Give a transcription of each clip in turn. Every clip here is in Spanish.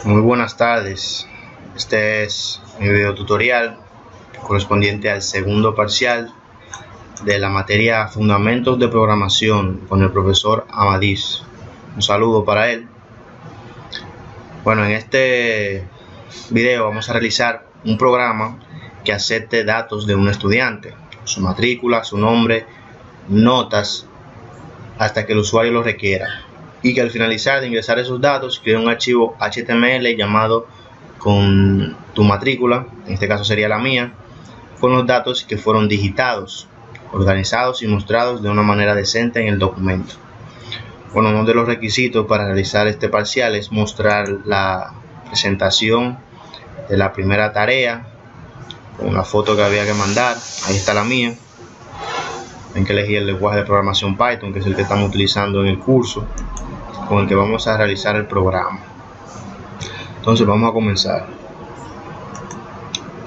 Muy buenas tardes. Este es mi video tutorial correspondiente al segundo parcial de la materia Fundamentos de Programación con el profesor Amadís. Un saludo para él. Bueno, en este video vamos a realizar un programa que acepte datos de un estudiante, su matrícula, su nombre, notas, hasta que el usuario lo requiera, y que al finalizar de ingresar esos datos cree un archivo HTML llamado con tu matrícula, en este caso sería la mía, con los datos que fueron digitados, organizados y mostrados de una manera decente en el documento. Bueno, uno de los requisitos para realizar este parcial es mostrar la presentación de la primera tarea con una foto que había que mandar. Ahí está la mía. Hay que elegir el lenguaje de programación Python, que es el que estamos utilizando en el curso con el que vamos a realizar el programa. Entonces vamos a comenzar.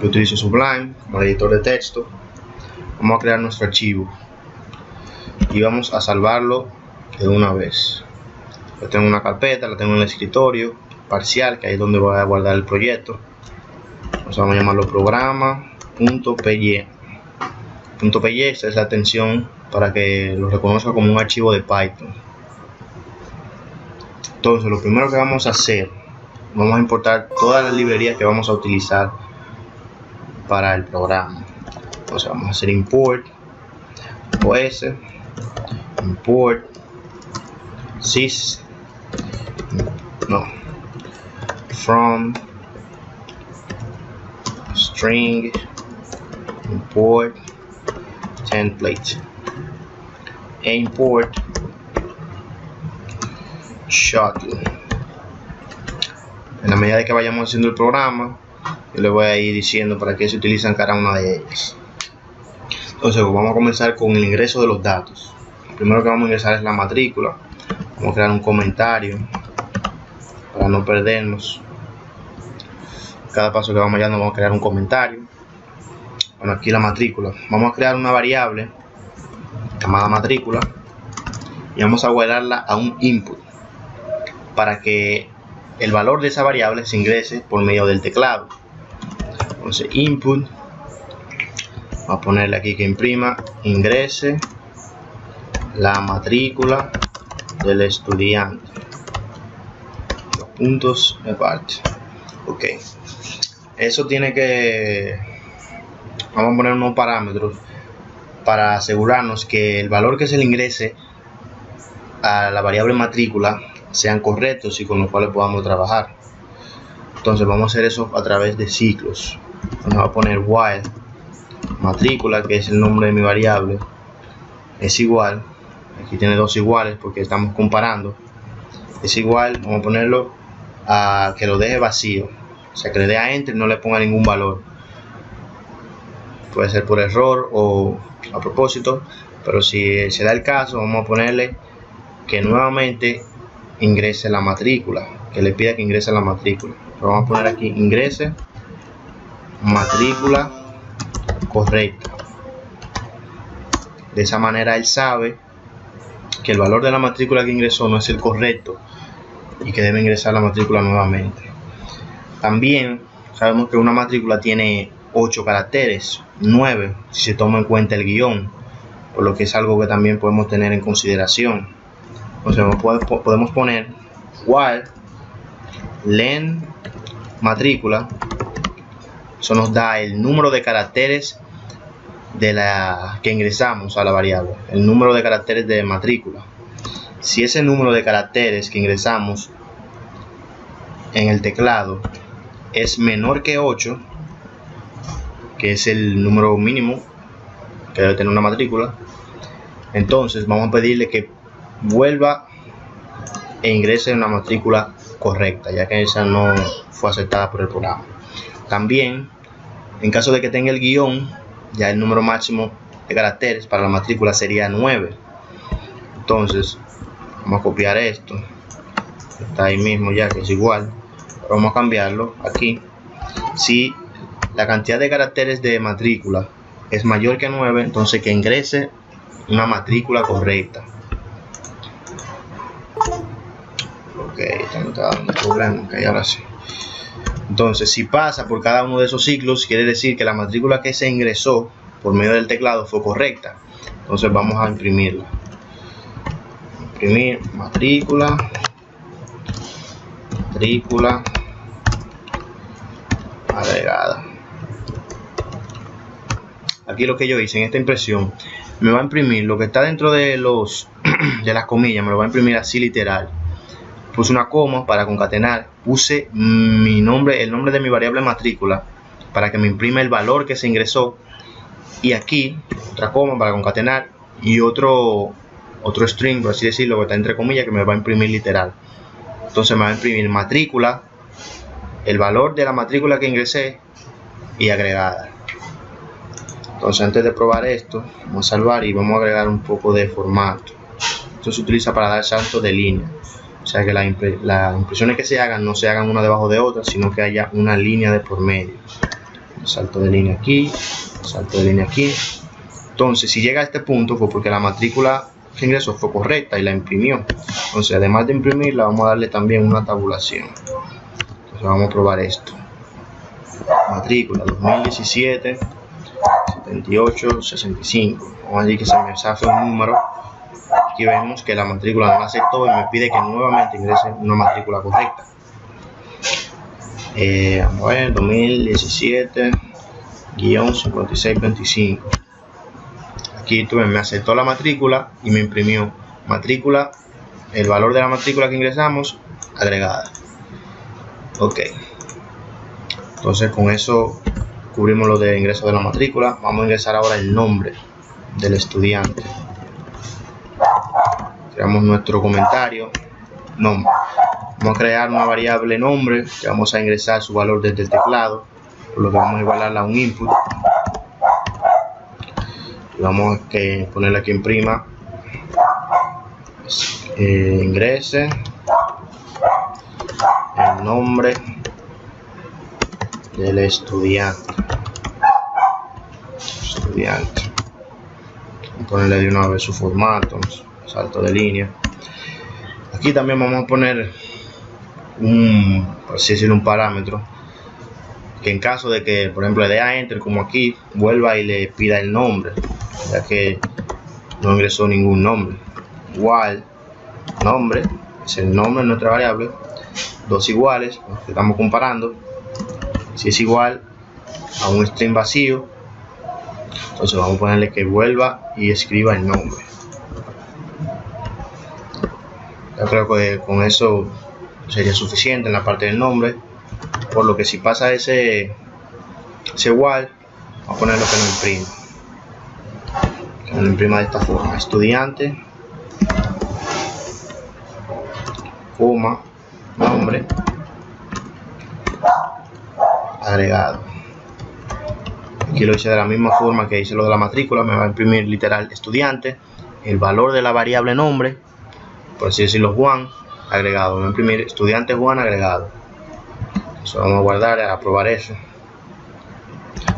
Yo utilizo Sublime como editor de texto. Vamos a crear nuestro archivo y vamos a salvarlo de una vez. Yo tengo una carpeta, la tengo en el escritorio parcial, que ahí es donde voy a guardar el proyecto. Vamos a llamarlo programa.py. .py, esta es la atención para que lo reconozca como un archivo de Python. Entonces lo primero que vamos a hacer, vamos a importar todas las librerías que vamos a utilizar para el programa. Entonces vamos a hacer import os, import sys, from, string, import template e import shuttle. En la medida de que vayamos haciendo el programa, yo le voy a ir diciendo para qué se utilizan cada una de ellas. Entonces vamos a comenzar con el ingreso de los datos. Lo primero que vamos a ingresar es la matrícula. Vamos a crear un comentario para no perdernos. Cada paso que vamos dando vamos a crear un comentario. Bueno, aquí la matrícula. Vamos a crear una variable llamada matrícula y vamos a guardarla a un input para que el valor de esa variable se ingrese por medio del teclado. Entonces input, vamos a ponerle aquí que imprima, ingrese la matrícula del estudiante. Los puntos aparte. Ok, eso tiene que... Vamos a poner unos parámetros para asegurarnos que el valor que se le ingrese a la variable matrícula sean correctos y con los cuales podamos trabajar. Entonces vamos a hacer eso a través de ciclos. Vamos a poner while matrícula, que es el nombre de mi variable, es igual, aquí tiene dos iguales porque estamos comparando, es igual, vamos a ponerlo a que lo deje vacío, o sea que le dé a enter y no le ponga ningún valor. Puede ser por error o a propósito, pero si se da el caso, vamos a ponerle que nuevamente ingrese la matrícula, que le pida que ingrese la matrícula. Pero vamos a poner aquí ingrese matrícula correcta. De esa manera él sabe que el valor de la matrícula que ingresó no es el correcto y que debe ingresar la matrícula nuevamente. También sabemos que una matrícula tiene 8 caracteres, 9 si se toma en cuenta el guión, por lo que es algo que también podemos tener en consideración. Entonces podemos poner while len matrícula, eso nos da el número de caracteres de la que ingresamos a la variable, el número de caracteres de matrícula. Si ese número de caracteres que ingresamos en el teclado es menor que 8, que es el número mínimo que debe tener una matrícula, entonces vamos a pedirle que vuelva e ingrese una matrícula correcta, ya que esa no fue aceptada por el programa. También, en caso de que tenga el guión, ya el número máximo de caracteres para la matrícula sería 9. Entonces vamos a copiar esto, está ahí mismo ya que es igual, pero vamos a cambiarlo aquí. Si la cantidad de caracteres de matrícula es mayor que 9, entonces que ingrese una matrícula correcta. Ok, esto no está dando problema. Ok, ahora sí. Entonces, si pasa por cada uno de esos ciclos, quiere decir que la matrícula que se ingresó por medio del teclado fue correcta. Entonces vamos a imprimirla. Imprimir matrícula agregada. Aquí lo que yo hice en esta impresión, me va a imprimir lo que está dentro de los de las comillas, me lo va a imprimir así literal. Puse una coma para concatenar, puse mi nombre, el nombre de mi variable matrícula para que me imprima el valor que se ingresó, y aquí otra coma para concatenar y otro string, por así decirlo, que está entre comillas, que me va a imprimir literal. Entonces me va a imprimir matrícula, el valor de la matrícula que ingresé y agregada. Entonces, antes de probar esto, vamos a salvar y vamos a agregar un poco de formato. Esto se utiliza para dar saltos de línea, o sea que las impresiones que se hagan no se hagan una debajo de otra, sino que haya una línea de por medio. Salto de línea aquí, salto de línea aquí. Entonces, si llega a este punto fue porque la matrícula que ingresó fue correcta y la imprimió. Entonces, además de imprimirla, vamos a darle también una tabulación. Entonces, vamos a probar esto. Matrícula 2017 7865. Vamos a decir que se me zafe un número. Aquí vemos que la matrícula no la aceptó y me pide que nuevamente ingrese una matrícula correcta. Vamos a ver, 2017-5625. Aquí me aceptó la matrícula y me imprimió matrícula, el valor de la matrícula que ingresamos, agregada. Ok, entonces con eso cubrimos lo de ingreso de la matrícula. Vamos a ingresar ahora el nombre del estudiante. Creamos nuestro comentario, nombre. Vamos a crear una variable nombre que vamos a ingresar su valor desde el teclado, por lo que vamos a igualarla a un input. Y vamos a ponerle aquí en prima, ingrese el nombre del estudiante. Vamos a ponerle de una vez su formato, salto de línea. Aquí también vamos a poner por así decirlo, un parámetro que en caso de que, por ejemplo, le dé a enter como aquí, vuelva y le pida el nombre, ya que no ingresó ningún nombre. Igual nombre es el nombre de nuestra variable, dos iguales, que estamos comparando. Si es igual a un string vacío, entonces vamos a ponerle que vuelva y escriba el nombre. Yo creo que con eso sería suficiente en la parte del nombre, por lo que si pasa ese while, vamos a poner lo que nos imprime, que nos imprima de esta forma: estudiante, coma, nombre, agregado. Aquí lo hice de la misma forma que hice lo de la matrícula. Me va a imprimir literal estudiante, el valor de la variable nombre, por así decirlo, Juan, agregado. Voy a imprimir estudiante Juan agregado. Eso vamos a guardar, a probar eso.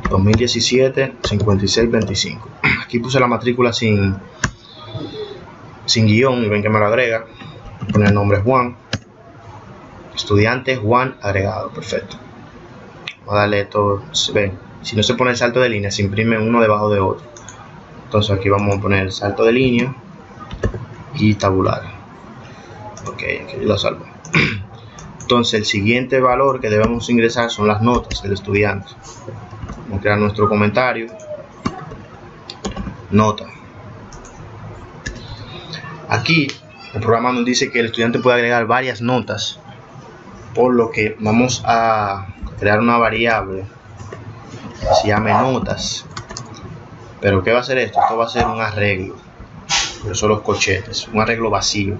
2017-5625. Aquí puse la matrícula sin guión y ven que me lo agrega. Voy a poner el nombre Juan, estudiante Juan agregado. Perfecto. Vamos a darle esto. Ven, si no se pone el salto de línea, se imprime uno debajo de otro. Entonces aquí vamos a poner el salto de línea y tabular. Ok, aquí lo salvo. Entonces el siguiente valor que debemos ingresar son las notas del estudiante. Vamos a crear nuestro comentario, nota. Aquí el programa nos dice que el estudiante puede agregar varias notas, por lo que vamos a crear una variable que se llame notas. Pero ¿qué va a hacer esto? Esto va a ser un arreglo, por eso los corchetes, un arreglo vacío.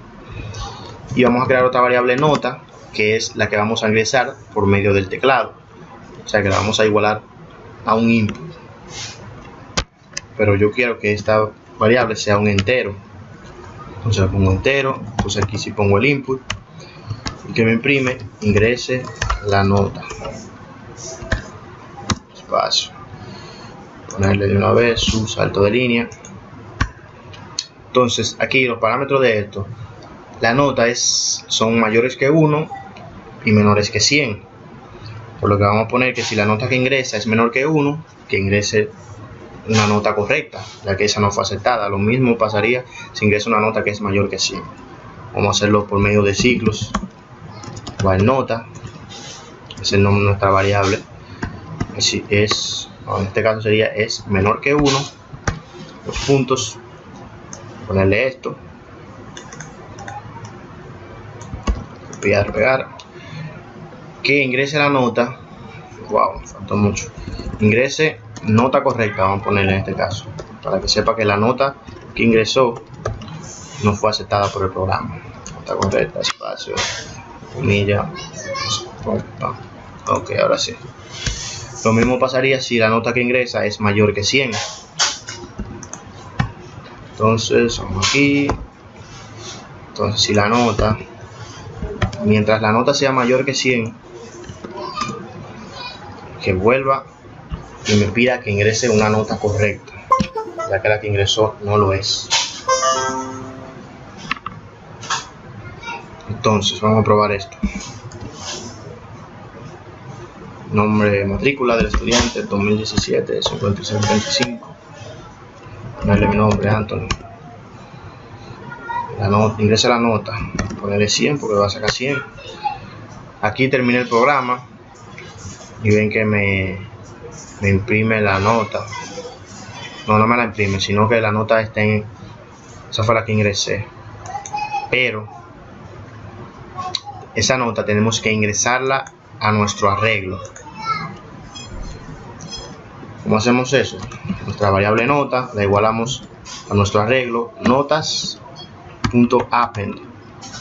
Y vamos a crear otra variable nota, que es la que vamos a ingresar por medio del teclado, o sea que la vamos a igualar a un input. Pero yo quiero que esta variable sea un entero, entonces le pongo entero. Entonces aquí si pongo el input y que me imprime, ingrese la nota, espacio, ponerle de una vez su salto de línea. Entonces aquí los parámetros de esto la nota son mayores que 1 y menores que 100. Por lo que vamos a poner que si la nota que ingresa es menor que 1, que ingrese una nota correcta, ya que esa no fue aceptada. Lo mismo pasaría si ingresa una nota que es mayor que 100. Vamos a hacerlo por medio de ciclos. While nota es el nombre de nuestra variable. En este caso sería es menor que 1, los puntos, ponerle esto, copiar, pegar, que ingrese la nota, faltó mucho, ingrese nota correcta, vamos a ponerle en este caso, para que sepa que la nota que ingresó no fue aceptada por el programa. Nota correcta, espacio, comilla, ok, ahora sí. Lo mismo pasaría si la nota que ingresa es mayor que 100. Entonces, vamos aquí. Entonces, si la nota, mientras la nota sea mayor que 100, que vuelva y me pida que ingrese una nota correcta, ya que la que ingresó no lo es. Entonces, vamos a probar esto. Nombre, matrícula del estudiante 2017 5625. Ponerle mi nombre, Anthony. Ingresa la nota, ponerle 100 porque va a sacar 100. Aquí terminé el programa y ven que me imprime la nota. No me la imprime, sino que la nota está esa fue la que ingresé. Pero esa nota tenemos que ingresarla a nuestro arreglo. ¿Cómo hacemos eso? Nuestra variable nota la igualamos a nuestro arreglo notas.append,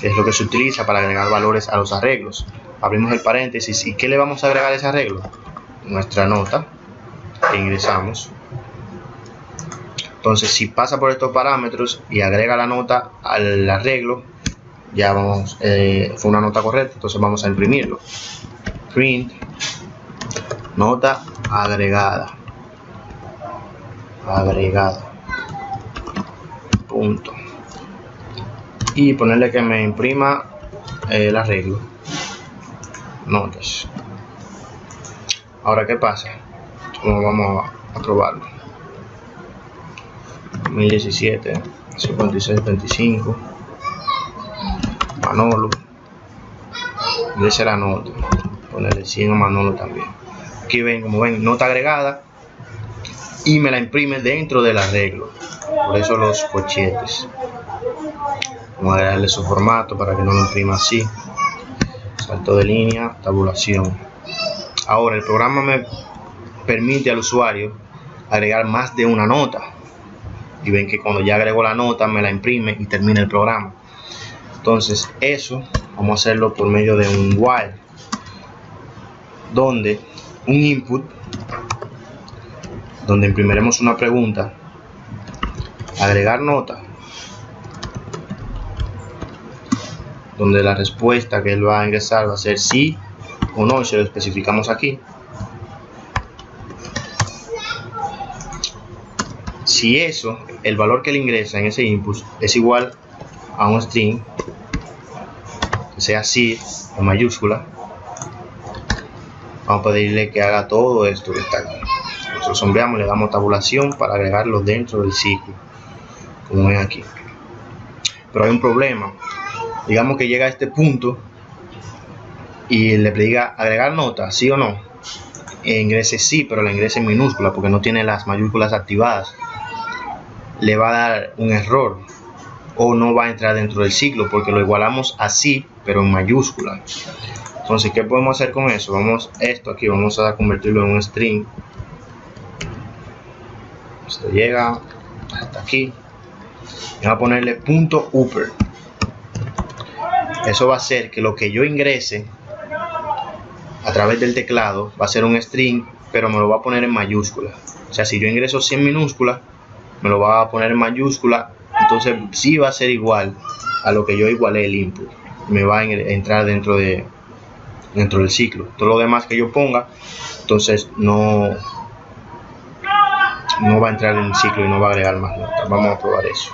que es lo que se utiliza para agregar valores a los arreglos. Abrimos el paréntesis y ¿qué le vamos a agregar a ese arreglo? Nuestra nota que ingresamos. Entonces, si pasa por estos parámetros y agrega la nota al arreglo, ya vamos, fue una nota correcta, entonces vamos a imprimirlo. Print nota agregada, punto, y ponerle que me imprima el arreglo notas. Ahora, ¿qué pasa? Vamos a probarlo. 2017 5625 Manolo, ingrese la nota, ponerle 100 a Manolo también. Aquí ven, como ven, nota agregada, y me la imprime dentro del arreglo. Por eso los corchetes. Vamos a agregarle su formato para que no lo imprima así. Salto de línea, tabulación. Ahora el programa me permite al usuario agregar más de una nota. Y ven que cuando ya agrego la nota me la imprime y termina el programa. Entonces eso vamos a hacerlo por medio de un while, donde un input, donde imprimiremos una pregunta, agregar nota, donde la respuesta que él va a ingresar va a ser sí o no, y se lo especificamos aquí. Si eso, el valor que él ingresa en ese input es igual a un string, que sea sí en mayúscula, vamos a pedirle que haga todo esto que está aquí. Nosotros sombreamos, le damos tabulación para agregarlo dentro del ciclo, como ven aquí. Pero hay un problema. Digamos que llega a este punto y le diga agregar nota, sí o no. Ingrese sí, pero la ingrese en minúscula porque no tiene las mayúsculas activadas. Le va a dar un error o no va a entrar dentro del ciclo porque lo igualamos a sí, pero en mayúscula. Entonces, ¿qué podemos hacer con eso? Esto aquí vamos a convertirlo en un string. Esto llega hasta aquí. Y vamos a ponerle .upper. Eso va a hacer que lo que yo ingrese a través del teclado va a ser un string, pero me lo va a poner en mayúscula. O sea, si yo ingreso 100 minúsculas, me lo va a poner en mayúscula. Entonces sí va a ser igual a lo que yo igualé el input. Me va a entrar dentro del ciclo. Todo lo demás que yo ponga, entonces no va a entrar en el ciclo y no va a agregar más notas. Vamos a probar eso.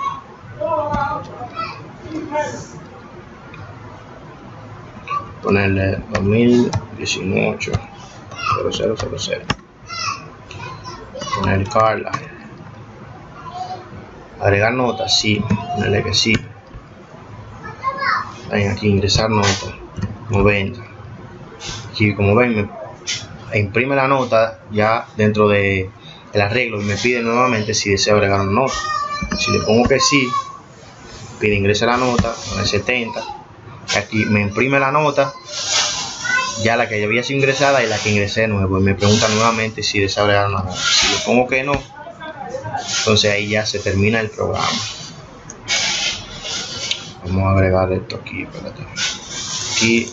ponerle 2018 0000, poner Carla, agregar notas, sí, ponerle que sí. Aquí ingresar nota 90. Aquí como ven me imprime la nota ya dentro de el arreglo y me pide nuevamente si deseo agregar una nota. Si le pongo que sí, pide ingrese la nota con el 70. Aquí me imprime la nota, ya la que ya había sido ingresada y la que ingresé de nuevo, y me pregunta nuevamente si deseo agregar una nota. Si le pongo que no, entonces ahí ya se termina el programa. Vamos a agregar esto aquí, espérate. Aquí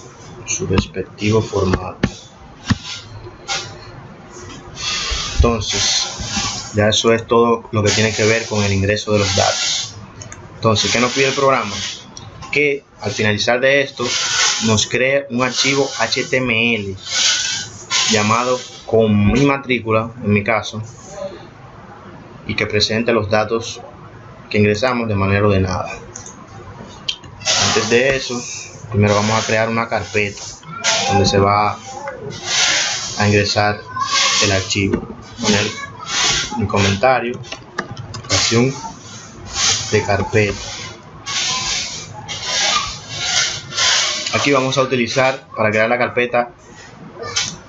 su respectivo formato. Entonces ya eso es todo lo que tiene que ver con el ingreso de los datos. Entonces, ¿qué nos pide el programa? Que al finalizar de esto nos cree un archivo HTML llamado con mi matrícula, en mi caso, y que presente los datos que ingresamos de manera ordenada. Antes de eso, primero vamos a crear una carpeta donde se va a ingresar el archivo. Poner mi comentario, creación de carpeta. Aquí vamos a utilizar para crear la carpeta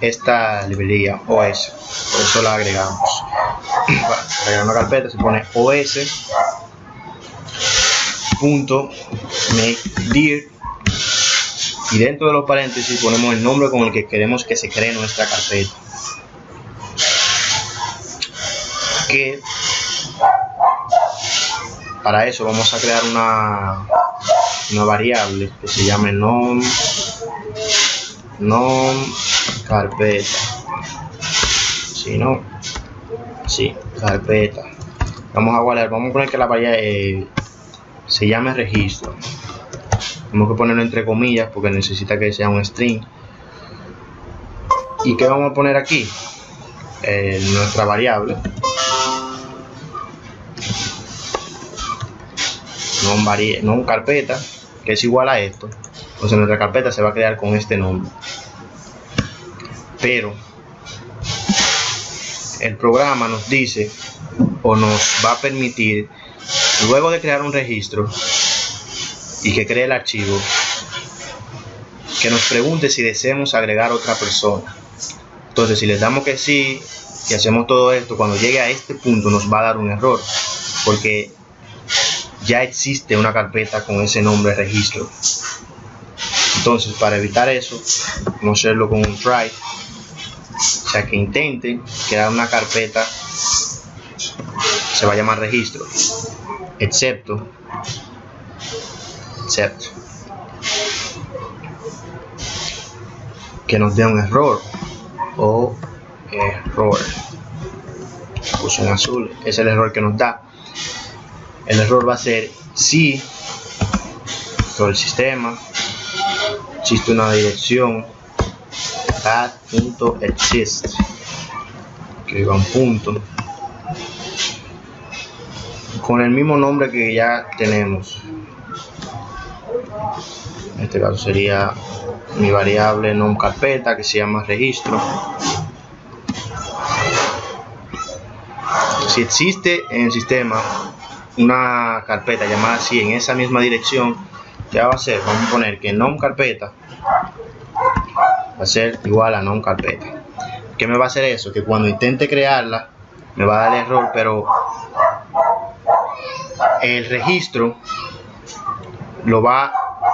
esta librería OS, por eso la agregamos. Para crear una carpeta se pone os.makedir y dentro de los paréntesis ponemos el nombre con el que queremos que se cree nuestra carpeta. Que para eso vamos a crear una variable que se llame nom carpeta. Si no, sí, carpeta. Vamos a guardar, vamos a poner que la variable se llame registro. Tenemos que ponerlo entre comillas porque necesita que sea un string. ¿Y qué vamos a poner aquí? Nuestra variable non carpeta, que es igual a esto. Entonces nuestra carpeta se va a crear con este nombre, pero el programa nos dice o nos va a permitir, luego de crear un registro y que cree el archivo, que nos pregunte si deseamos agregar otra persona. Entonces si le damos que sí y hacemos todo esto, cuando llegue a este punto nos va a dar un error porque ya existe una carpeta con ese nombre registro. Entonces para evitar eso vamos a hacerlo con un try, o sea que intente crear una carpeta, se va a llamar registro, excepto que nos dé un error o error, puse en azul, es el error que nos da. El error va a ser si todo el sistema existe una dirección that.exist, que va un punto con el mismo nombre que ya tenemos. En este caso sería mi variable nom carpeta, que se llama registro. Si existe en el sistema una carpeta llamada así en esa misma dirección, ¿qué va a hacer? Vamos a poner que nom carpeta va a ser igual a nom carpeta. ¿Qué me va a hacer eso? Que cuando intente crearla me va a dar error, pero el registro lo va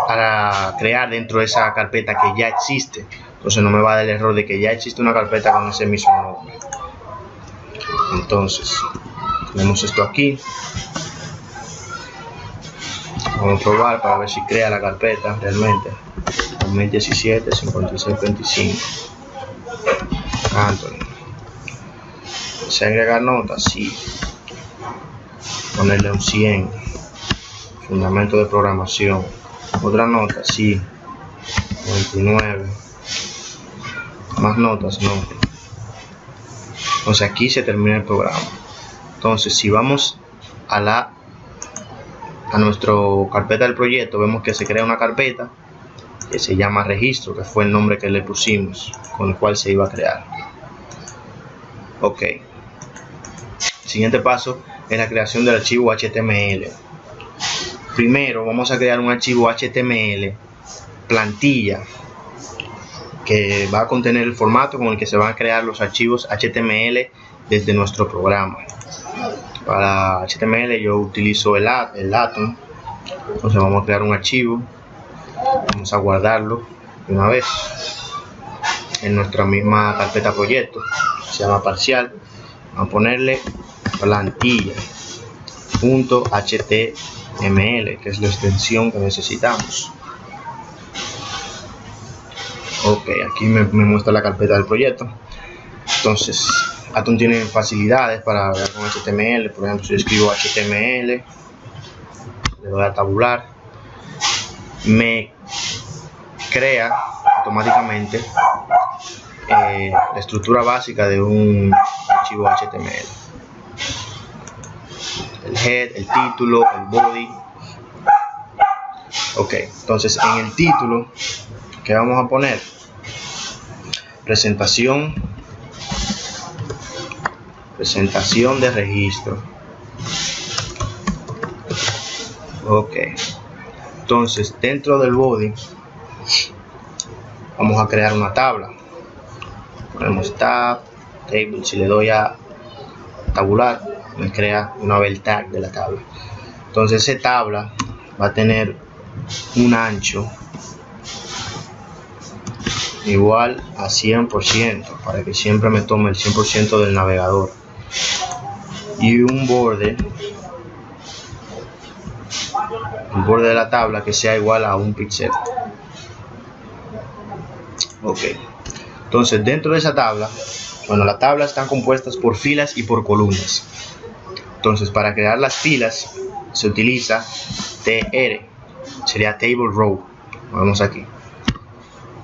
a crear dentro de esa carpeta que ya existe. Entonces no me va a dar el error de que ya existe una carpeta con ese mismo nombre. Entonces tenemos esto aquí. Vamos a probar para ver si crea la carpeta realmente. 2017 5625 Anthony. ¿Se agregar notas? Sí. Ponerle un 100. Fundamento de programación. Otra nota, sí. 29. Más notas, no. Entonces aquí se termina el programa. Entonces si vamos a nuestra carpeta del proyecto, vemos que se crea una carpeta que se llama registro, que fue el nombre que le pusimos con el cual se iba a crear. Ok, el siguiente paso es la creación del archivo HTML. Primero vamos a crear un archivo HTML plantilla que va a contener el formato con el que se van a crear los archivos HTML desde nuestro programa. Para HTML yo utilizo el Atom. Entonces vamos a crear un archivo, vamos a guardarlo de una vez en nuestra misma carpeta proyecto, se llama parcial. Vamos a ponerle plantilla.html, que es la extensión que necesitamos. Ok, aquí me muestra la carpeta del proyecto. Entonces Atom tiene facilidades para ver con HTML. Por ejemplo, si yo escribo HTML, le doy a tabular, me crea automáticamente la estructura básica de un archivo HTML: el head, el título, el body. Ok, entonces en el título, ¿qué vamos a poner? Presentación de registro. Ok, entonces dentro del body vamos a crear una tabla. Ponemos tab, table. Si le doy a tabular, me crea una vez el tag de la tabla. Entonces esa tabla va a tener un ancho igual a 100% para que siempre me tome el 100% del navegador, y un borde, el borde de la tabla que sea igual a 1 píxel. Ok, entonces dentro de esa tabla, bueno, las tablas están compuestas por filas y por columnas. Entonces para crear las filas se utiliza tr, sería table row. Vamos aquí,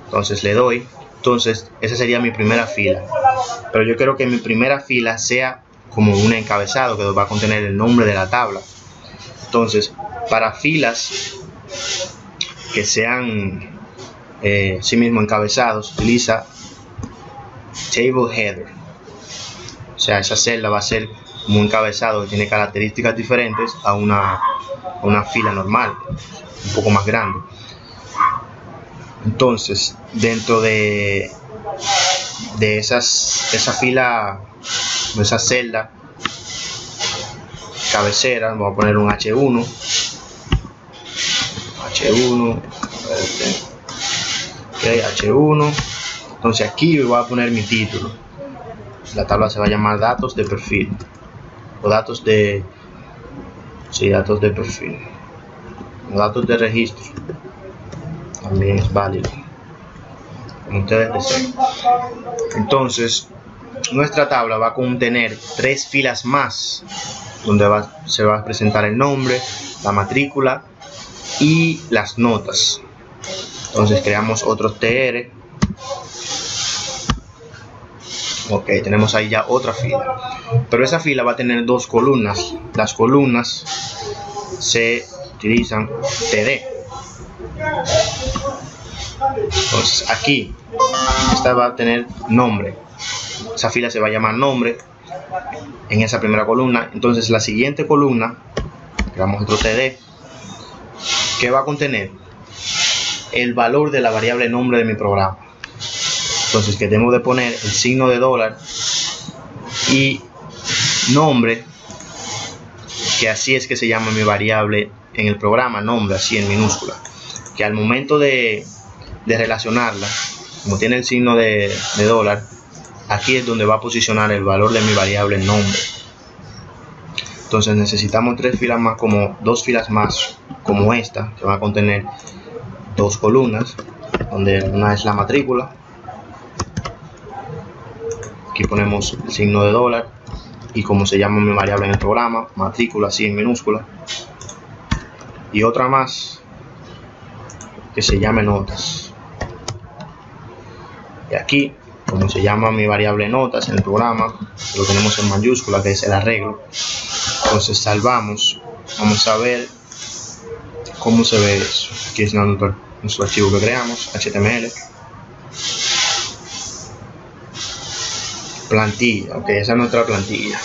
entonces le doy. Entonces esa sería mi primera fila, pero yo quiero que mi primera fila sea como un encabezado que va a contener el nombre de la tabla. Entonces para filas que sean sí mismo encabezados, utiliza table header. O sea, esa celda va a ser como un encabezado que tiene características diferentes a una fila normal, un poco más grande. Entonces dentro de esa fila, de esa celda cabecera, vamos a poner un H1. Okay, H1. Entonces aquí voy a poner mi título. La tabla se va a llamar datos de perfil, o datos de perfil, o datos de registro, también es válido, como ustedes deseen. Entonces nuestra tabla va a contener 3 filas más, donde se va a presentar el nombre, la matrícula y las notas. Entonces creamos otro tr. Ok, tenemos ahí ya otra fila, pero esa fila va a tener 2 columnas. Las columnas se utilizan td. Entonces aquí esta va a tener nombre, esa fila se va a llamar nombre en esa primera columna. Entonces la siguiente columna, creamos otro td, que va a contener el valor de la variable nombre de mi programa. Entonces que debemos de poner el signo de dólar y nombre, que así es que se llama mi variable en el programa, nombre, así en minúscula, que al momento de relacionarla, como tiene el signo de dólar, aquí es donde va a posicionar el valor de mi variable nombre. Entonces necesitamos 3 filas más, como 2 filas más como esta, que van a contener 2 columnas, donde una es la matrícula. Aquí ponemos el signo de dólar y como se llama mi variable en el programa, matrícula, así en minúscula, y otra más que se llame notas. Y aquí, como se llama mi variable notas en el programa, lo tenemos en mayúscula, que es el arreglo. Entonces salvamos, vamos a ver cómo se ve eso. Aquí es nuestro archivo que creamos, HTML. Plantilla, ok, esa es nuestra plantilla.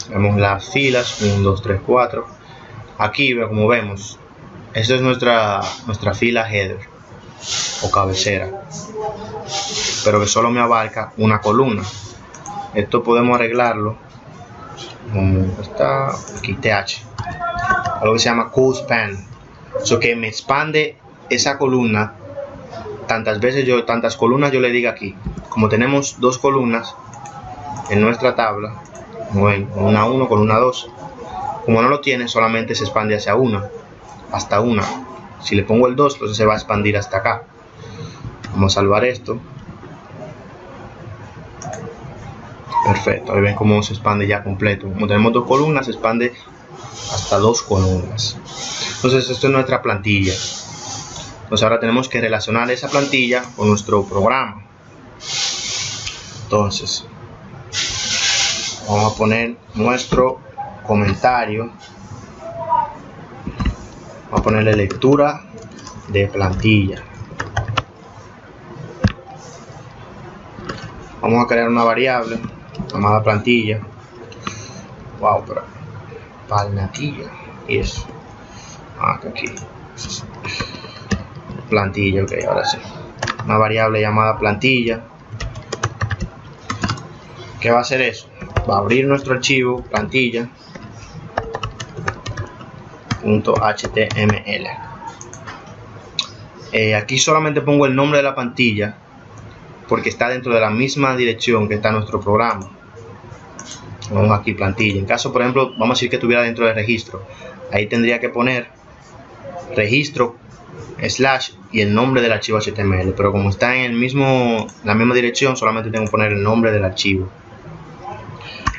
Vemos las filas, 1, 2, 3, 4. Aquí, como vemos, esta es nuestra fila header o cabecera, pero que solo me abarca una columna. Esto podemos arreglarlo con esta aquí, TH, algo que se llama code span, eso que me expande esa columna tantas columnas yo le diga aquí. Como tenemos dos columnas en nuestra tabla, como ven, columna 1, columna 2, como no lo tiene, solamente se expande hacia una, hasta una. Si le pongo el 2, entonces se va a expandir hasta acá. Vamos a salvar esto. Perfecto, ahí ven cómo se expande ya completo. Como tenemos dos columnas, se expande hasta dos columnas. Entonces esto es nuestra plantilla. Entonces ahora tenemos que relacionar esa plantilla con nuestro programa. Entonces vamos a poner nuestro comentario. Vamos a ponerle lectura de plantilla. Vamos a crear una variable llamada plantilla. Wow, pero plantilla y eso. Aquí. Plantilla, ok, ahora sí. Una variable llamada plantilla. ¿Qué va a hacer eso? Va a abrir nuestro archivo plantilla .html. Aquí solamente pongo el nombre de la plantilla porque está dentro de la misma dirección que está nuestro programa. Vamos aquí plantilla. En caso, por ejemplo, vamos a decir que estuviera dentro del registro, ahí tendría que poner registro / y el nombre del archivo HTML, pero como está en la misma dirección, solamente tengo que poner el nombre del archivo.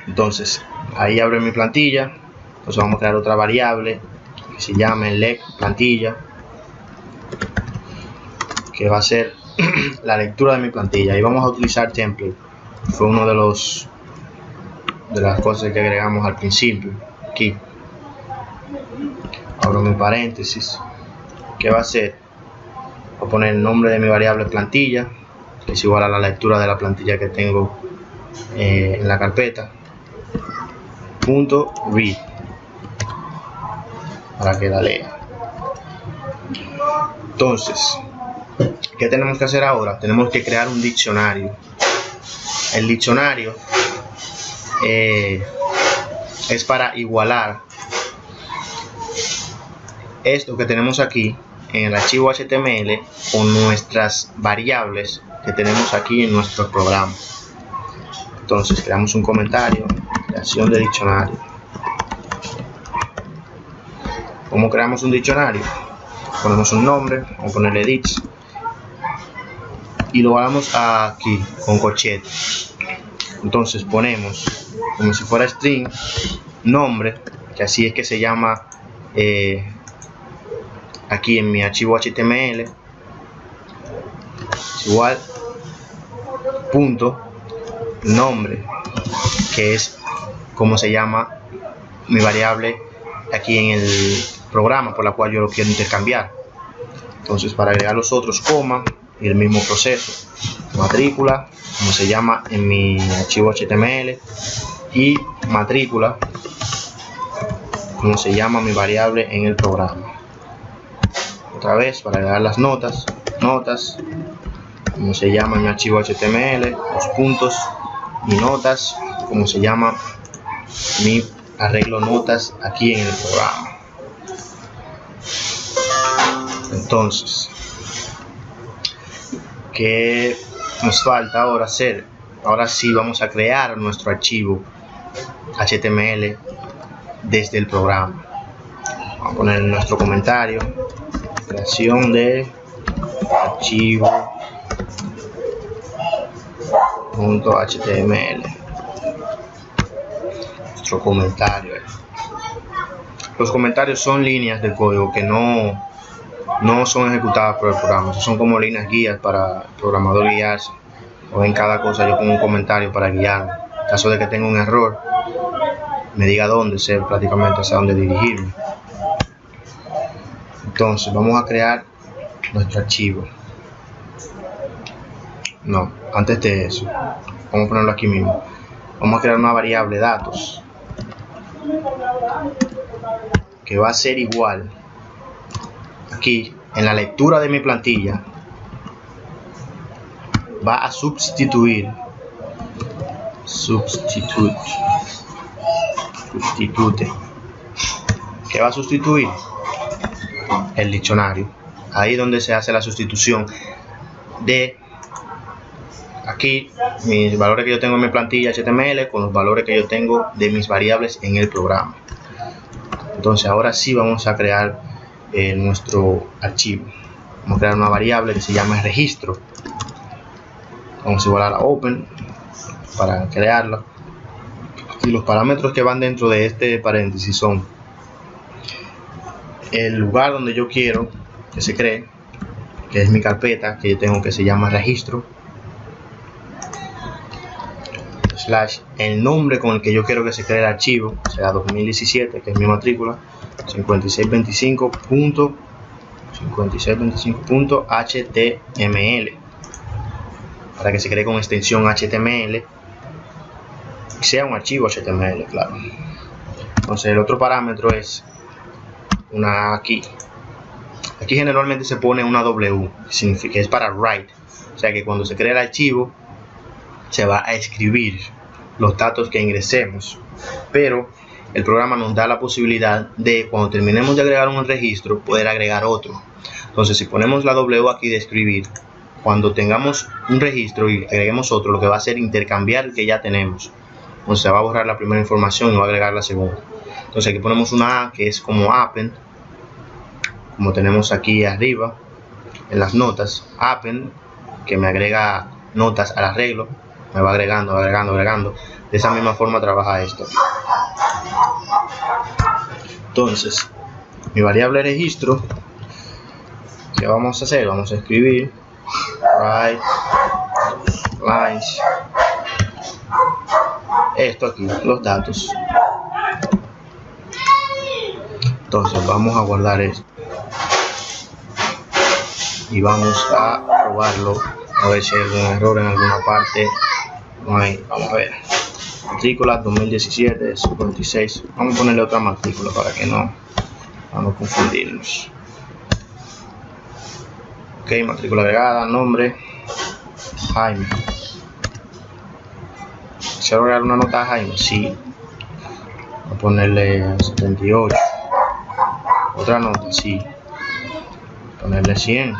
Entonces ahí abre mi plantilla. Entonces vamos a crear otra variable que se llame lec plantilla, que va a ser la lectura de mi plantilla. Y vamos a utilizar template, fue uno de las cosas que agregamos al principio. Aquí abro mi paréntesis. ¿Qué va a hacer? Voy a poner el nombre de mi variable plantilla, que es igual a la lectura de la plantilla que tengo en la carpeta, .read, para que la lea. Entonces, ¿qué tenemos que hacer ahora? Tenemos que crear un diccionario. El diccionario es para igualar esto que tenemos aquí en el archivo HTML con nuestras variables que tenemos aquí en nuestro programa. Entonces creamos un comentario, creación de diccionario. ¿Cómo creamos un diccionario? Ponemos un nombre, vamos a ponerle dict y lo vamos aquí con corchete. Entonces ponemos como si fuera string nombre, que así es que se llama aquí en mi archivo HTML, igual punto nombre, que es como se llama mi variable aquí en el programa por la cual yo lo quiero intercambiar. Entonces para agregar los otros, coma, y el mismo proceso, matrícula, como se llama en mi archivo HTML, y matrícula, como se llama mi variable en el programa. Otra vez para agregar las notas, como se llama en mi archivo HTML, los puntos y notas, como se llama mi arreglo notas aquí en el programa. Entonces, ¿qué nos falta ahora hacer? Ahora sí vamos a crear nuestro archivo HTML desde el programa. Vamos a poner nuestro comentario, creación de archivo .html, nuestro comentario. Los comentarios son líneas de código que no son ejecutadas por el programa, son como líneas guías para el programador guiarse, o en cada cosa yo pongo un comentario para guiarme. En caso de que tenga un error, me diga dónde, sé prácticamente hacia dónde dirigirme. Entonces vamos a crear nuestro archivo. No, antes de eso, vamos a ponerlo aquí mismo. Vamos a crear una variable datos que va a ser igual aquí en la lectura de mi plantilla. Va a sustitute ¿qué va a sustituir? El diccionario. Ahí donde se hace la sustitución de aquí mis valores que yo tengo en mi plantilla HTML con los valores que yo tengo de mis variables en el programa. Entonces ahora sí vamos a crear nuestro archivo. Vamos a crear una variable que se llama registro. Vamos a igualar a open para crearla. Y los parámetros que van dentro de este paréntesis son el lugar donde yo quiero que se cree, que es mi carpeta que yo tengo, que se llama registro, slash el nombre con el que yo quiero que se cree el archivo, o sea 2017, que es mi matrícula, 5625.html, para que se cree con extensión HTML y sea un archivo HTML, claro. Entonces el otro parámetro es una aquí generalmente se pone una W, que significa que es para write, o sea que cuando se crea el archivo se va a escribir los datos que ingresemos, pero el programa nos da la posibilidad de, cuando terminemos de agregar un registro, poder agregar otro. Entonces si ponemos la W aquí de escribir, cuando tengamos un registro y agreguemos otro, lo que va a hacer es intercambiar el que ya tenemos. Entonces se va a borrar la primera información y va a agregar la segunda. Entonces aquí ponemos una A que es como append, como tenemos aquí arriba en las notas, append, que me agrega notas al arreglo, me va agregando. De esa misma forma trabaja esto. Entonces mi variable registro, ¿qué vamos a hacer? Vamos a escribir write lines, esto aquí, los datos. Entonces vamos a guardar esto y vamos a probarlo a ver si hay algún error en alguna parte. No hay. Vamos a ver, matrícula 2017 56. Vamos a ponerle otra matrícula para que no confundirnos. Ok, matrícula agregada, nombre Jaime. ¿Se va a agregar una nota a Jaime? Sí. Voy a ponerle 78. Otra nota, sí. Ponerle 100.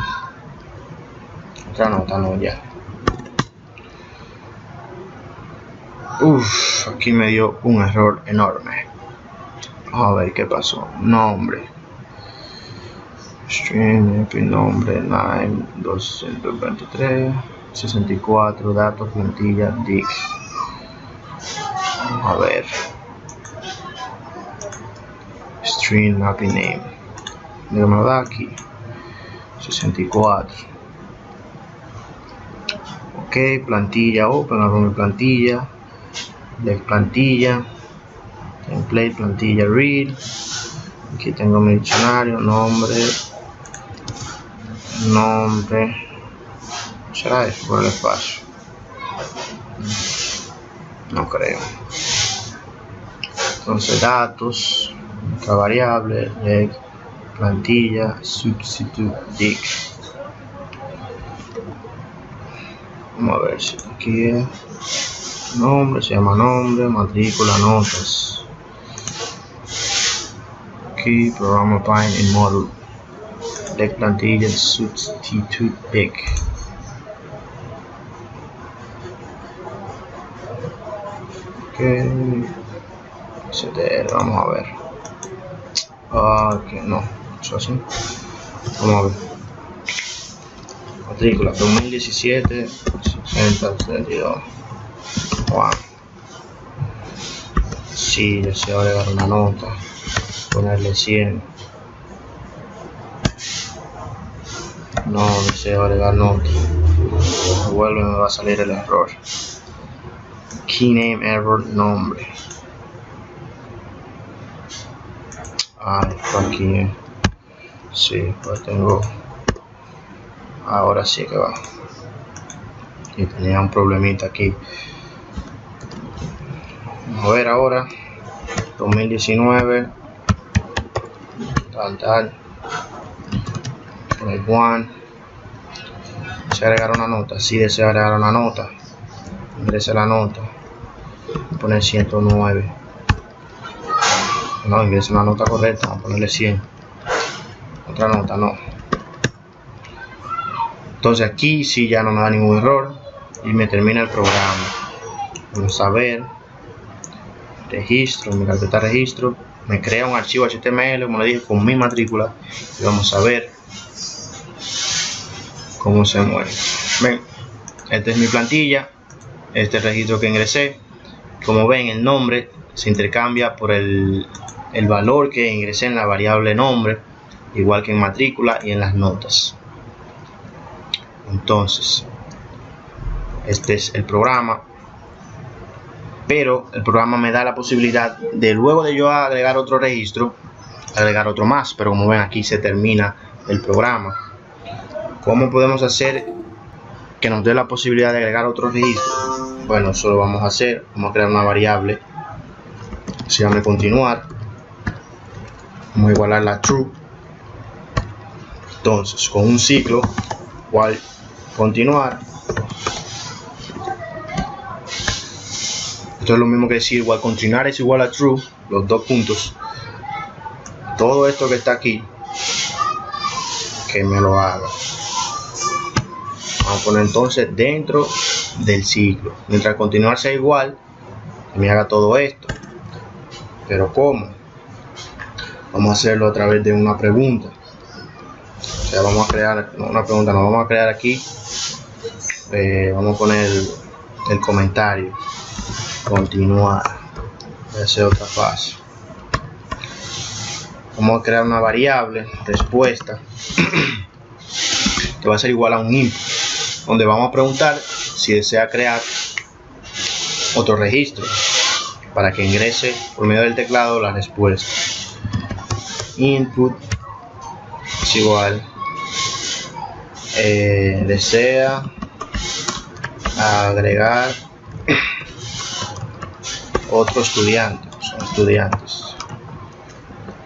Otra nota, no, ya. Aquí me dio un error enorme. Vamos a ver qué pasó. Nombre. Stream, nombre, name, 223, 64, datos, plantilla, dic. Vamos a ver. Stream, mapping name. Me lo da aquí. 64. Ok, plantilla, open, abro mi plantilla. De plantilla. Template, plantilla, read. Aquí tengo mi diccionario, nombre. ¿Será eso por el espacio? No creo. Entonces datos, otra variable, leg, plantilla, substitute dic. Vamos a ver si aquí es nombre, se llama nombre, matrícula, notas. Aquí programa find in module, leg, plantilla, substitute dic. Vamos a ver. Que no, eso así. Vamos a ver. Matrícula 2017 60 72. Wow. Sí, deseo agregar una nota. Ponerle 100. No deseo agregar nota. Vuelve, me va a salir el error. Key name error, nombre. Esto aquí. Sí, pues tengo Ahora sí que va. Y tenía un problemita aquí. Vamos a ver ahora. 2019. Tal. Poner one. ¿Desea agregar una nota? Sí, desea agregar una nota. Ingrese la nota. Poner 109. No, ingrese una nota correcta. Vamos a ponerle 100. Otra nota, no. Entonces aquí sí ya no me da ningún error y me termina el programa. Vamos a ver, registro, mi carpeta registro, me crea un archivo HTML, como le dije, con mi matrícula, y vamos a ver cómo se mueve. Ven, esta es mi plantilla, este registro que ingresé. Como ven, el nombre se intercambia por el valor que ingresé en la variable nombre, igual que en matrícula y en las notas. Entonces, este es el programa, pero el programa me da la posibilidad de, luego de yo agregar otro registro, agregar otro más. Pero como ven, aquí se termina el programa. ¿Cómo podemos hacer que nos dé la posibilidad de agregar otro registro? Bueno, eso lo vamos a hacer. Vamos a crear una variable, se llama continuar. Vamos a igualar la true. Entonces, con un ciclo igual continuar. Esto es lo mismo que decir igual continuar es igual a true, los dos puntos. Todo esto que está aquí, que me lo haga. Vamos a poner entonces dentro del ciclo. Mientras continuar sea igual, que me haga todo esto. Pero ¿cómo? Vamos a hacerlo a través de una pregunta. O sea, vamos a crear una pregunta, nos vamos a crear aquí. Vamos a poner el comentario. Continuar. Voy a hacer otra fase. Vamos a crear una variable respuesta que va a ser igual a un input, donde vamos a preguntar si desea crear otro registro para que ingrese por medio del teclado la respuesta. Input es igual desea agregar otro estudiante, son estudiantes,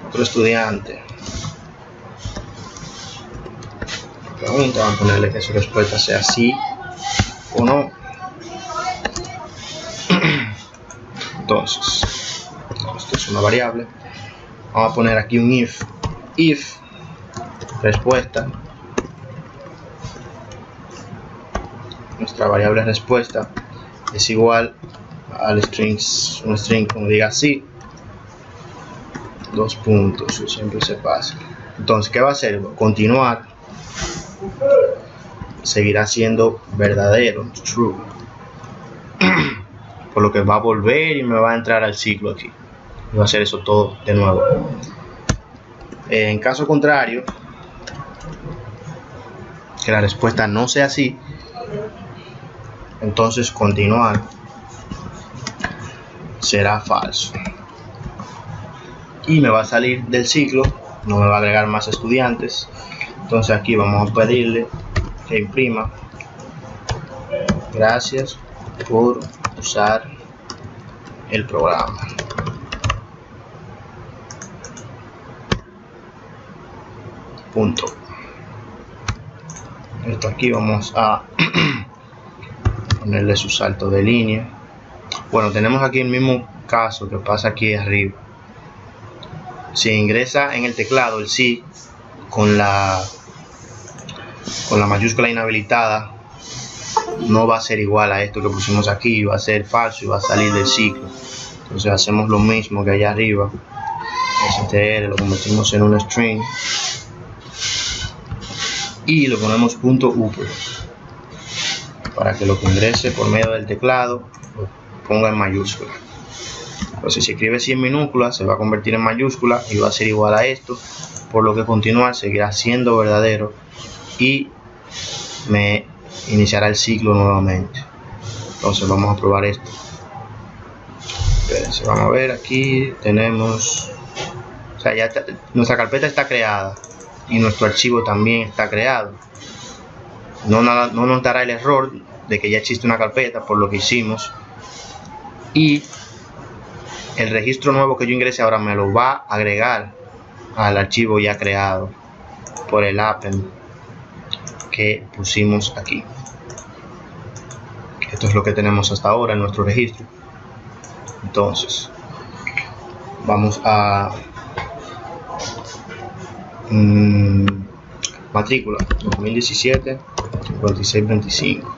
otro estudiante. Pregunta, vamos a ponerle que su respuesta sea sí o no. Entonces, esto es una variable. Vamos a poner aquí un if respuesta. Nuestra variable respuesta es igual al un string como diga sí, dos puntos, siempre se pasa. Entonces, ¿qué va a hacer? Continuar seguirá siendo verdadero, true, por lo que va a volver y me va a entrar al ciclo aquí y va a hacer eso todo de nuevo. En caso contrario, que la respuesta no sea así, entonces continuar será falso y me va a salir del ciclo, no me va a agregar más estudiantes. Entonces aquí vamos a pedirle que imprima gracias por usar el programa. Punto. Esto aquí vamos a ponerle su salto de línea. Bueno, tenemos aquí el mismo caso que pasa aquí arriba. Si ingresa en el teclado el sí con la mayúscula inhabilitada, no va a ser igual a esto que pusimos aquí, va a ser falso y va a salir del ciclo. Entonces hacemos lo mismo que allá arriba. str lo convertimos en un string y lo ponemos punto upper para que lo que ingrese por medio del teclado lo ponga en mayúscula. Entonces, si escribe así en minúscula, se va a convertir en mayúscula y va a ser igual a esto, por lo que continuar seguirá siendo verdadero y me iniciará el ciclo nuevamente. Entonces vamos a probar esto. Espérense, vamos a ver, aquí tenemos, o sea, ya nuestra carpeta está creada y nuestro archivo también está creado. no nos dará el error de que ya existe una carpeta por lo que hicimos, y el registro nuevo que yo ingrese ahora me lo va a agregar al archivo ya creado por el append que pusimos aquí. Esto es lo que tenemos hasta ahora en nuestro registro. Entonces vamos a matrícula 2017 5625.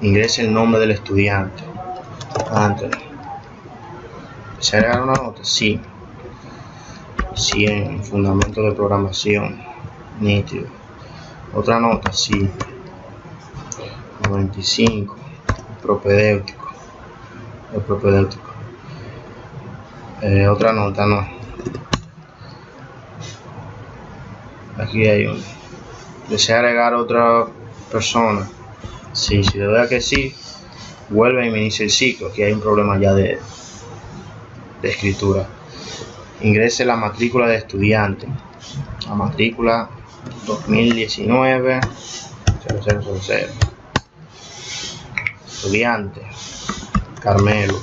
Ingrese el nombre del estudiante, Anthony. ¿Se agrega una nota? Sí. 100, fundamento de programación, nítido. Otra nota, sí. 95, propedéutico. El propedéutico. Otra nota, no. Aquí hay un. ¿Desea agregar otra persona? Sí, si le doy a que sí, vuelve y me dice el ciclo. Aquí hay un problema ya de escritura. Ingrese la matrícula de estudiante. La matrícula 2019 0000. Estudiante Carmelo.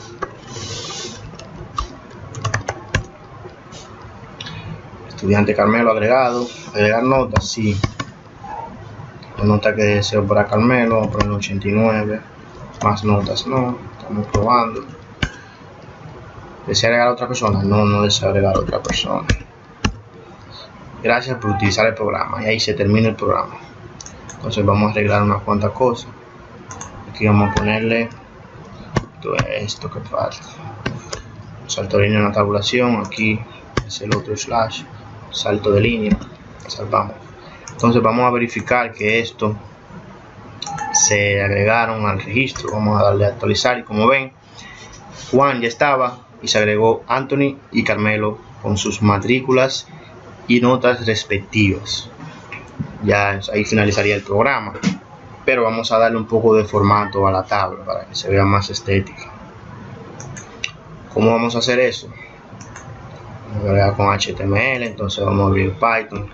Estudiante Carmelo agregado. Agregar notas, sí. La nota que deseo para Carmelo, vamos a poner 89. Más notas, no. Estamos probando. ¿Desea agregar a otra persona? No, no deseo agregar a otra persona. Gracias por utilizar el programa. Y ahí se termina el programa. Entonces vamos a arreglar unas cuantas cosas. Aquí vamos a ponerle todo esto que falta. Salto de línea en la tabulación. Aquí es el otro slash. Salto de línea. Salvamos. Entonces vamos a verificar que esto se agregaron al registro. Vamos a darle a actualizar y como ven, Juan ya estaba y se agregó Anthony y Carmelo con sus matrículas y notas respectivas. Ya ahí finalizaría el programa, pero vamos a darle un poco de formato a la tabla para que se vea más estética. ¿Cómo vamos a hacer eso? Vamos a agregar con HTML, entonces vamos a abrir Python.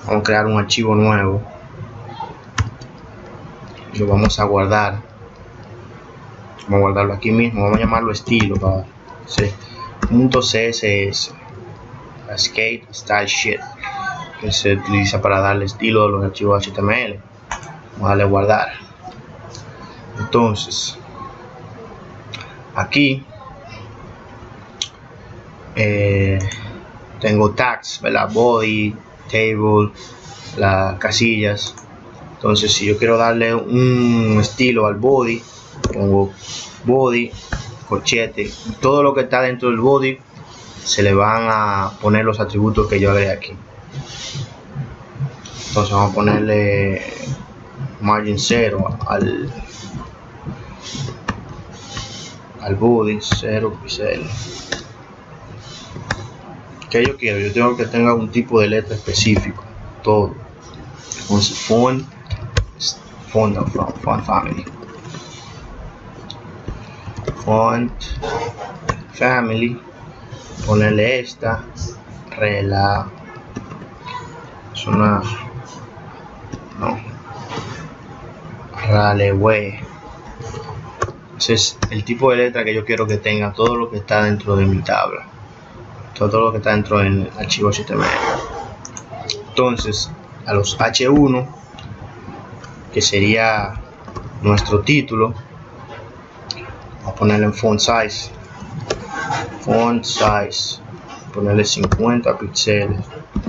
Vamos a crear un archivo nuevo y lo vamos a guardar. Vamos a guardarlo aquí mismo. Vamos a llamarlo estilo para .css, skate style sheet, que se utiliza para darle estilo a los archivos HTML. Vamos a darle guardar. Entonces aquí tengo tags, ¿verdad? Body, table, las casillas. Entonces si yo quiero darle un estilo al body, pongo body, corchete, y todo lo que está dentro del body se le van a poner los atributos que yo agregué aquí. Entonces vamos a ponerle margin 0 al body, 0 píxeles. ¿Qué yo quiero? Yo tengo que tenga un tipo de letra específico, todo. Entonces font family. Font family, ponerle esta rela, no, raleway. Ese es el tipo de letra que yo quiero que tenga todo lo que está dentro de mi tabla, todo lo que está dentro del archivo HTML. Entonces a los H1, que sería nuestro título, vamos a ponerle en font size, ponerle 50 píxeles,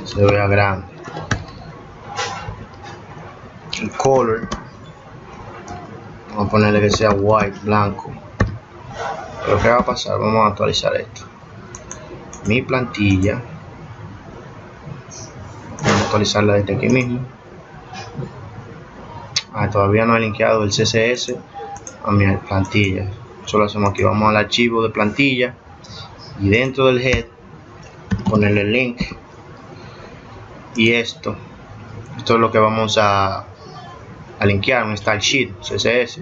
se vea grande. El color, vamos a ponerle que sea white, blanco. Pero ¿qué va a pasar? Vamos a actualizar esto. Mi plantilla, vamos a actualizarla desde aquí mismo. Todavía no he linkeado el CSS a mi plantilla. Eso lo hacemos aquí. Vamos al archivo de plantilla y dentro del head ponerle el link. Y esto es lo que vamos a linkear, un style sheet CSS.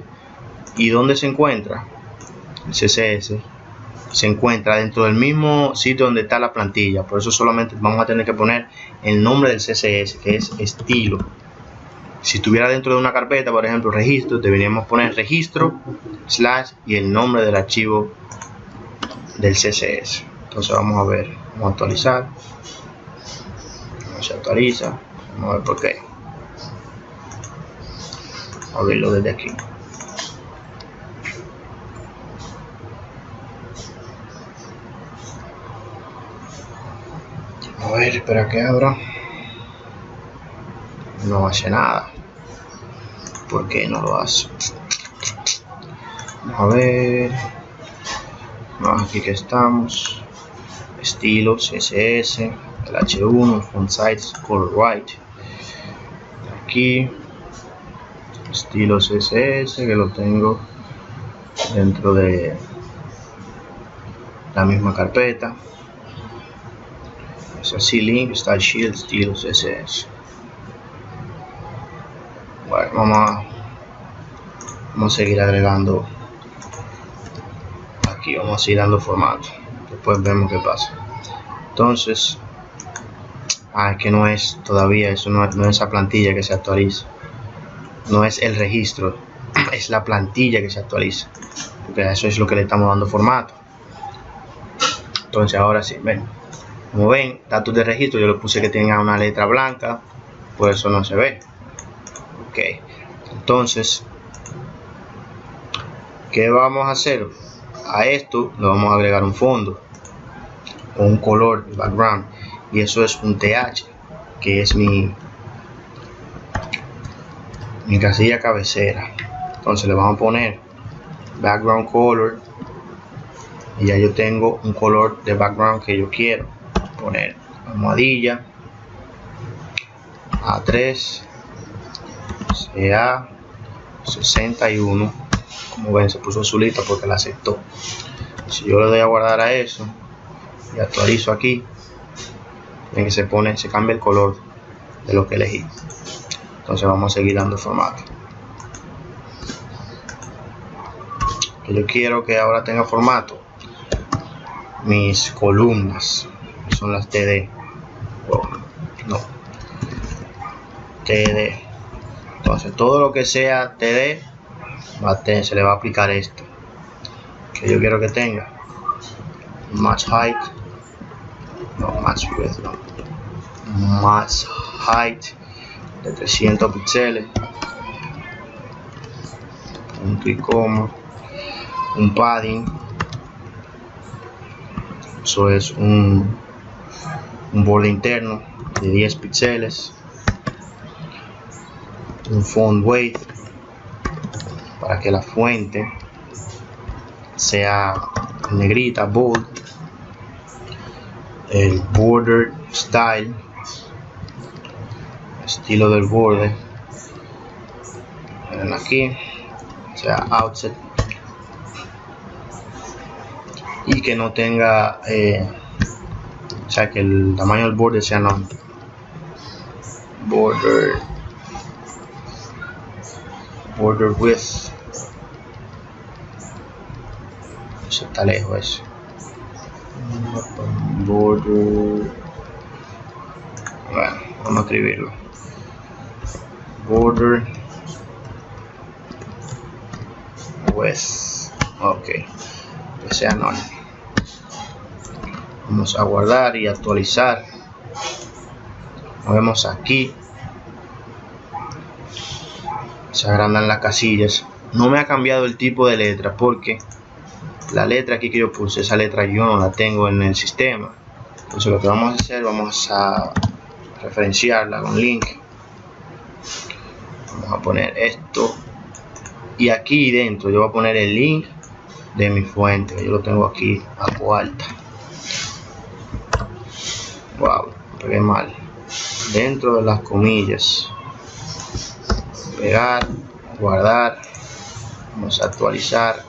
¿Y dónde se encuentra? El CSS se encuentra dentro del mismo sitio donde está la plantilla. Por eso solamente vamos a tener que poner el nombre del CSS, que es estilo. Si estuviera dentro de una carpeta, por ejemplo registro, deberíamos poner registro / y el nombre del archivo del CSS. Entonces vamos a ver, vamos a actualizar, no se actualiza, vamos a ver por qué. Vamos a abrirlo desde aquí. A ver, espera que abra. No hace nada. ¿Por qué no lo hace? Vamos a ver. Aquí que estamos. Estilo CSS, el H1, font size, color white. Aquí estilo CSS, que lo tengo dentro de la misma carpeta. Es así, link, style shield, estilo CSS. Bueno, vamos a seguir agregando. Aquí vamos a seguir dando formato. Después vemos qué pasa. Entonces, es que no es todavía, eso no es esa plantilla que se actualiza. No es el registro, es la plantilla que se actualiza. Porque eso es lo que le estamos dando formato. Entonces ahora sí, ven. Como ven, datos de registro, yo le puse que tenga una letra blanca, por eso no se ve. Ok, entonces, ¿qué vamos a hacer? A esto le vamos a agregar un fondo o un color, background, y eso es un TH, que es mi casilla cabecera. Entonces le vamos a poner background color, y ya yo tengo un color de background que yo quiero poner. Almohadilla A3 CA 61. Como ven, se puso azulita porque la aceptó. Si yo le doy a guardar a eso y actualizo aquí, ven que se cambia el color de lo que elegí. Entonces vamos a seguir dando formato. Que yo quiero que ahora tenga formato mis columnas, que son las TD. No, TD. Entonces todo lo que sea TD se le va a aplicar esto que yo quiero que tenga. Match height, no, match width, no, match height de 300 píxeles, punto y coma, un padding, eso es un borde interno de 10 píxeles, un font weight para que la fuente sea negrita, bold, el border style, estilo del borde, miren aquí, sea outset, y que no tenga o sea que el tamaño del borde sea no border width, eso está lejos, eso border, bueno, vamos a escribirlo, border width, ok, que sea none. Vamos a guardar y actualizar. Nos vemos aquí, se agrandan las casillas. No me ha cambiado el tipo de letra porque la letra aquí que yo puse, esa letra yo no la tengo en el sistema. Entonces lo que vamos a hacer, vamos a referenciarla con link. Vamos a poner esto, y aquí dentro yo voy a poner el link de mi fuente. Yo lo tengo aquí a cuarta. Wow, pegué mal. Dentro de las comillas, pegar, guardar, vamos a actualizar,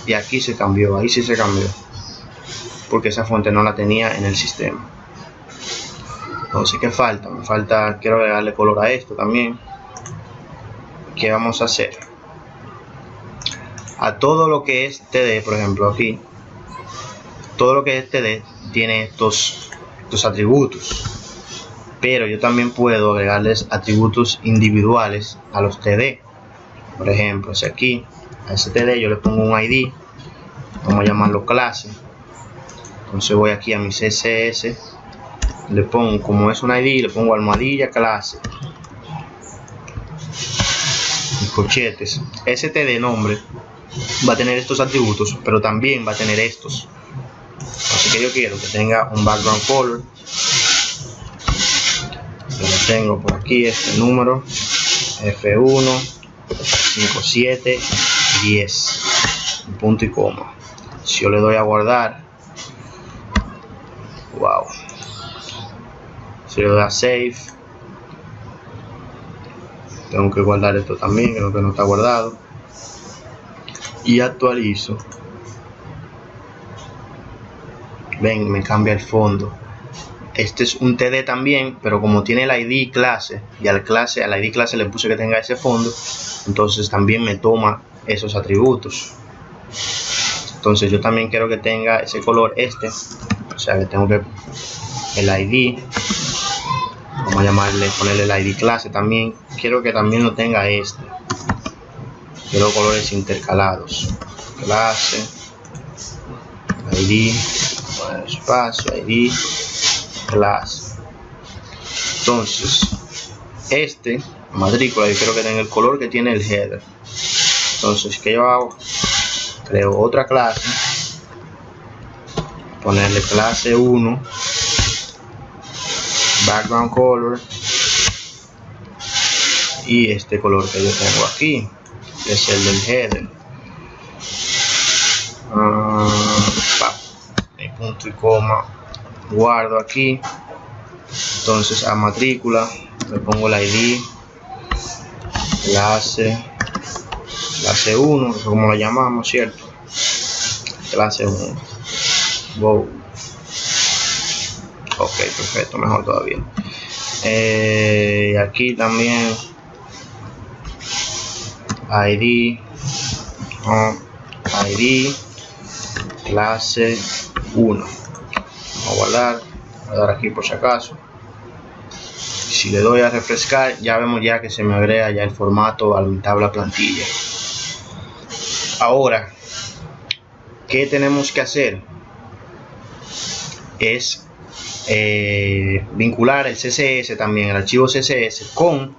y aquí se cambió, ahí sí se cambió porque esa fuente no la tenía en el sistema. Entonces, ¿qué falta? Me falta, quiero agregarle color a esto también. ¿Qué vamos a hacer? A todo lo que es TD, por ejemplo aquí, todo lo que es TD tiene estos atributos, pero yo también puedo agregarles atributos individuales a los TD. Por ejemplo, si aquí a ese TD yo le pongo un ID, vamos a llamarlo clase. Entonces voy aquí a mi CSS, le pongo, como es un ID, le pongo almohadilla clase y corchetes. Ese TD nombre va a tener estos atributos, pero también va a tener estos. Así que yo quiero que tenga un background color. Yo lo tengo por aquí, este número F1 57 10, punto y coma. Si yo le doy a guardar, wow, si le doy a save, tengo que guardar esto también, creo que no está guardado, y actualizo. Ven, me cambia el fondo. Este es un TD también, pero como tiene el ID clase, y al ID clase le puse que tenga ese fondo, entonces también me toma esos atributos. Entonces yo también quiero que tenga ese color o sea que tengo que el ID, vamos a llamarle, ponerle el ID clase también. Quiero que también lo tenga quiero colores intercalados, clase, ID, espacio, ID, clase. Entonces matrícula, yo quiero que tenga el color que tiene el header. Entonces, ¿qué yo hago? Creo otra clase, ponerle clase 1, background color, y este color que yo tengo aquí es el del header. Mi punto y coma, guardo aquí. Entonces a matrícula le pongo la ID clase 1, como la llamamos, cierto, clase 1. Wow. Ok, perfecto, mejor todavía. Aquí también ID clase 1. Vamos a guardar aquí por si acaso. Si le doy a refrescar, ya vemos ya que se me agrega ya el formato a mi tabla plantilla. Ahora, ¿qué tenemos que hacer? Es vincular el CSS también, el archivo CSS con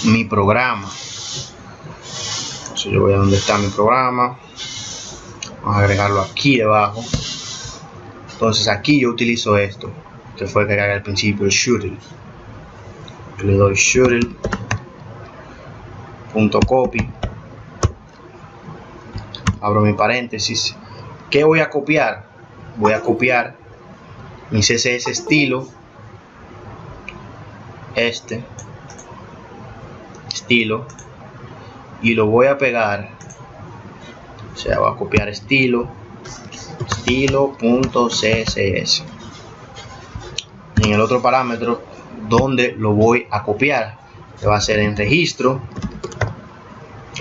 mi programa. Entonces yo voy a donde está mi programa, vamos a agregarlo aquí debajo. Entonces aquí yo utilizo esto, que fue el que agregué al principio, el shuttle. Le doy shuttle.copy, abro mi paréntesis. ¿Qué voy a copiar? Voy a copiar mi CSS estilo, estilo, y lo voy a pegar. O sea, voy a copiar estilo.css. Y en el otro parámetro donde lo voy a copiar, que va a ser en registro,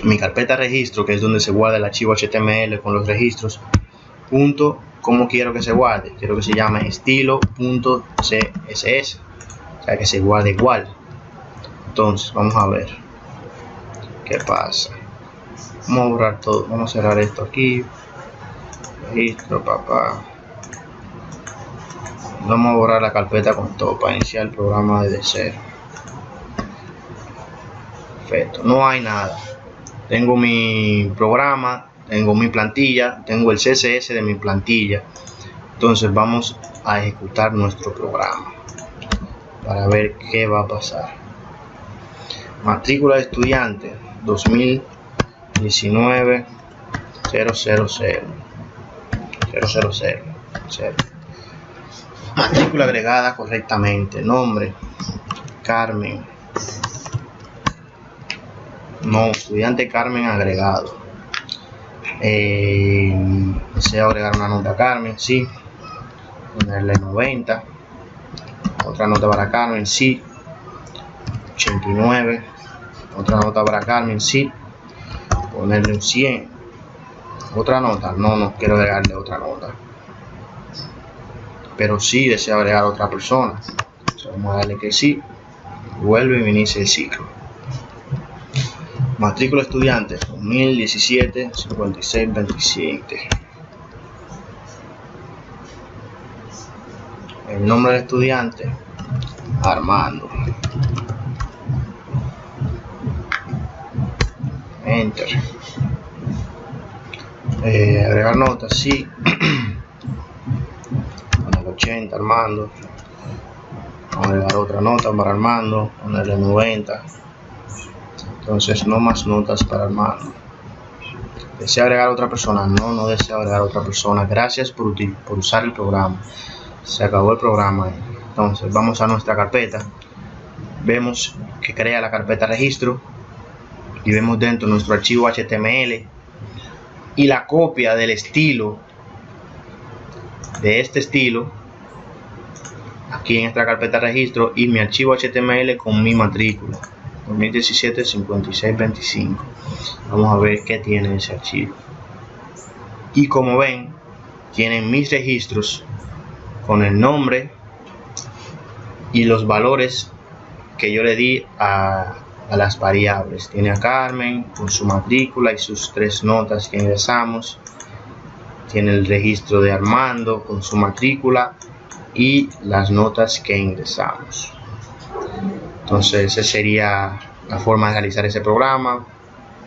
mi carpeta registro, que es donde se guarda el archivo HTML con los registros. ¿Cómo quiero que se guarde? Quiero que se llame estilo.css, o sea que se guarde igual. Entonces vamos a ver qué pasa. Vamos a borrar todo, vamos a cerrar esto aquí, registro, papá. Vamos a borrar la carpeta con todo para iniciar el programa desde cero. Perfecto, no hay nada. Tengo mi programa, tengo mi plantilla, tengo el CSS de mi plantilla. Entonces vamos a ejecutar nuestro programa para ver qué va a pasar. Matrícula de estudiante 2019 000. Matrícula agregada correctamente. Nombre Carmen. No, estudiante Carmen agregado. Deseo agregar una nota a Carmen, sí. Ponerle 90. Otra nota para Carmen, sí. 89. Otra nota para Carmen, sí. Ponerle un 100. Otra nota, no quiero agregarle otra nota, pero sí deseo agregar a otra persona. Entonces Vamos a darle que sí. Vuelve y inicia el ciclo. Matrícula estudiante 2017 5627. El nombre del estudiante Armando. Enter. Agregar notas, sí. Poner 80 Armando. Vamos a agregar otra nota para Armando, ponerle 90. Entonces no más notas para Armando. ¿Desea agregar otra persona? No desea agregar otra persona. Gracias por usar el programa. Se acabó el programa. Entonces vamos a nuestra carpeta. Vemos que crea la carpeta registro y vemos dentro nuestro archivo HTML y la copia del estilo, de este estilo, aquí en esta carpeta registro, y mi archivo HTML con mi matrícula 2017 5625. Vamos a ver qué tiene ese archivo. Y como ven, tienen mis registros con el nombre y los valores que yo le di a las variables. Tiene a Carmen con su matrícula y sus 3 notas que ingresamos. Tiene el registro de Armando con su matrícula y las notas que ingresamos. Entonces esa sería la forma de realizar ese programa.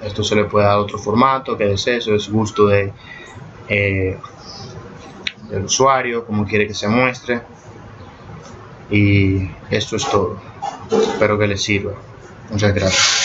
Esto se le puede dar otro formato que desee, eso es gusto del usuario, como quiere que se muestre. Y esto es todo. Espero que les sirva. Muchas gracias.